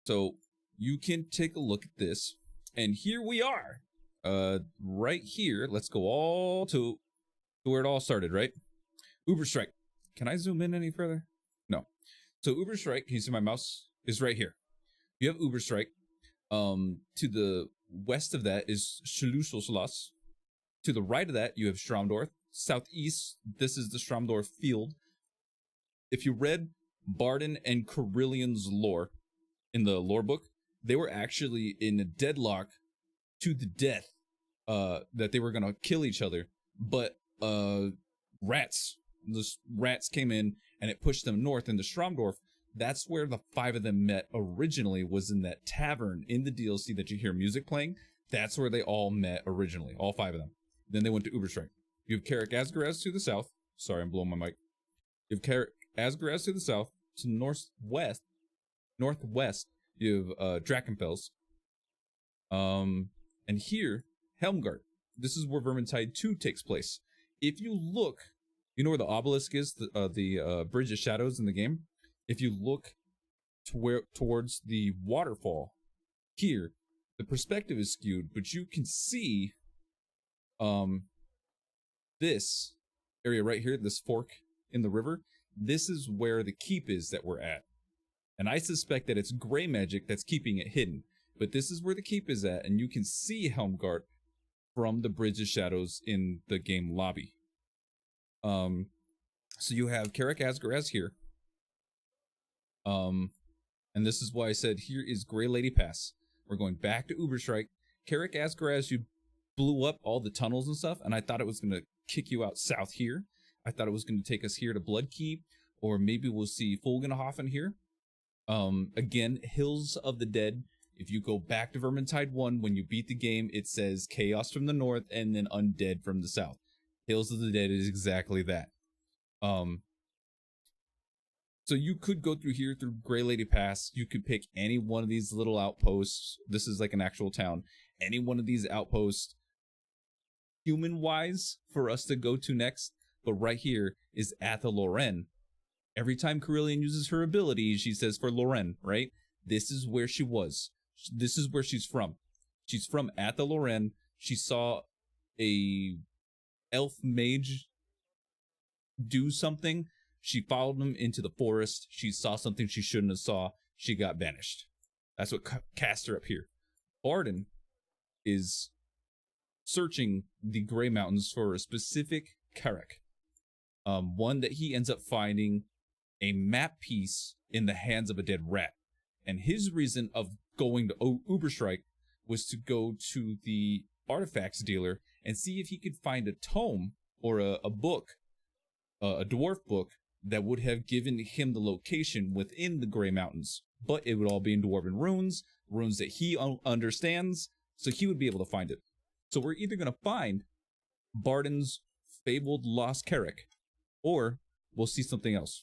So you can take a look at this, and here we are. Right here. Let's go all to where it all started, right? Uber Strike. Can I zoom in any further? No. So Uber Strike, can you see my mouse? Is right here. You have Uber Strike. To the west of that is Schlusselsloss. To the right of that, you have Stromdorf. Southeast, this is the Stromdorf field. If you read Barden and Carillion's lore in the lore book, they were actually in a deadlock to the death, that they were gonna kill each other, but rats came in and it pushed them north into Stromdorf. That's where the 5 of them met originally, was in that tavern in the DLC that you hear music playing. That's where they all met originally, all 5 of them. Then they went to Uberstrike. You have Karak Asgaraz to the south. Sorry, I'm blowing my mic. You have Karak Asgaraz to the south. To northwest, you have Drachenfels. And here, Helmgart. This is where Vermintide 2 takes place. If you look, you know where the obelisk is, the Bridge of Shadows in the game? If you look towards the waterfall here, the perspective is skewed, but you can see this area right here, this fork in the river. This is where the keep is that we're at. And I suspect that it's gray magic that's keeping it hidden. But this is where the keep is at, and you can see Helmgart from the Bridge of Shadows in the game lobby. So you have Karak Asgaraz here. And this is why I said here is Grey Lady Pass. We're going back to Uberstrike. Karak Asgaraz, you blew up all the tunnels and stuff, and I thought it was going to kick you out south here. I thought it was going to take us here to Bloodkeep, or maybe we'll see Fulgenhofen here. Again, Hills of the Dead. If you go back to Vermintide 1, when you beat the game, it says Chaos from the north and then Undead from the south. Hills of the Dead is exactly that. So you could go through here through Grey Lady Pass. You could pick any one of these little outposts. This is like an actual town. Any one of these outposts, human-wise, for us to go to next. But right here is Atha Loren. Every time Carillion uses her ability, she says for Loren, right? This is where she was. This is where she's from. She's from Atha Loren. She saw a elf mage do something. She followed him into the forest. She saw something she shouldn't have saw. She got banished. That's what cast her up here. Barden is searching the Grey Mountains for a specific Karak. One that he ends up finding a map piece in the hands of a dead rat. And his reason of going to Uberstrike was to go to the artifacts dealer and see if he could find a tome or a book, a dwarf book, that would have given him the location within the Grey Mountains. But it would all be in Dwarven runes that he understands, so he would be able to find it. So we're either going to find Barden's fabled lost Karak, or we'll see something else.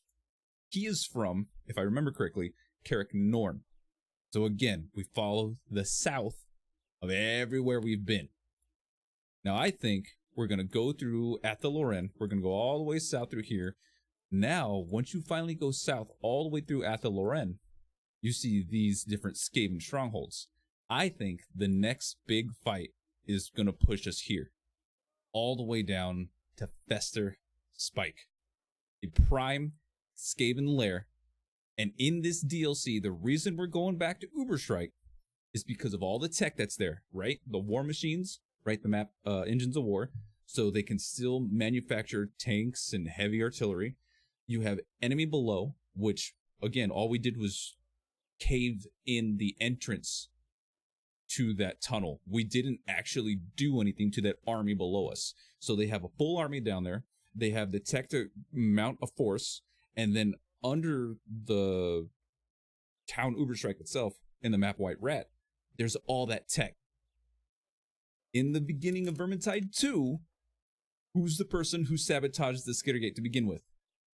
He is from, if I remember correctly, Karak Norn. So again, we follow the south of everywhere we've been. Now I think we're going to go through Atha Loren. We're going to go all the way south through here. Now, once you finally go south all the way through Atha Loren, you see these different Skaven strongholds. I think the next big fight is going to push us here, all the way down to Fester Spike, a prime Skaven lair. And in this DLC, the reason we're going back to Uberstrike is because of all the tech that's there, right? The war machines, right? The map engines of war, so they can still manufacture tanks and heavy artillery. You have enemy below, which, again, all we did was cave in the entrance to that tunnel. We didn't actually do anything to that army below us. So they have a full army down there. They have the tech to mount a force. And then under the town Uberstrike itself, in the map White Rat, there's all that tech. In the beginning of Vermintide 2, who's the person who sabotaged the Skittergate to begin with?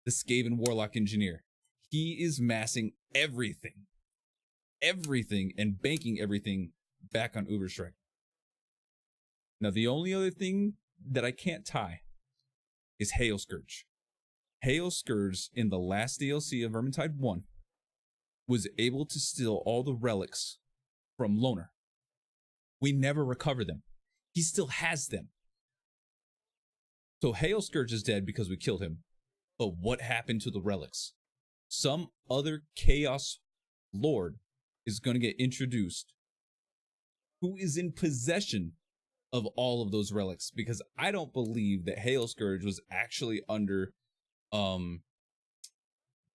The Skaven Warlock Engineer. He is massing everything, and banking everything back on Uberstrike. Now, the only other thing that I can't tie is Hail Scourge. Hail Scourge in the last DLC of Vermintide 1 was able to steal all the relics from Loner. We never recover them. He still has them. So Hail Scourge is dead because we killed him. But what happened to the relics? Some other Chaos Lord is going to get introduced who is in possession of all of those relics, because I don't believe that Hail Scourge was actually under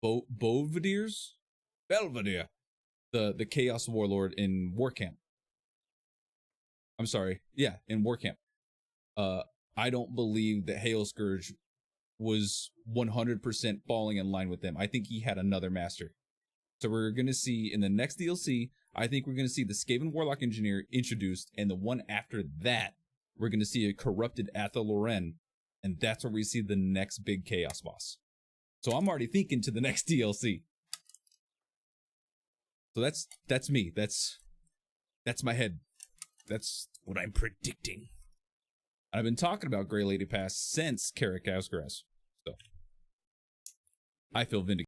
Belvedere, the Chaos Warlord in War Camp. I'm sorry, yeah, in War Camp. I don't believe that Hail Scourge was 100% falling in line with them. I think he had another master. So we're going to see in the next DLC, I think we're going to see the Skaven Warlock Engineer introduced, and the one after that, we're going to see a corrupted Athel Loren, and that's where we see the next big Chaos boss. So I'm already thinking to the next DLC. So that's me. That's my head. That's what I'm predicting. I've been talking about Grey Lady Pass since Karak Asgras. So I feel vindicated.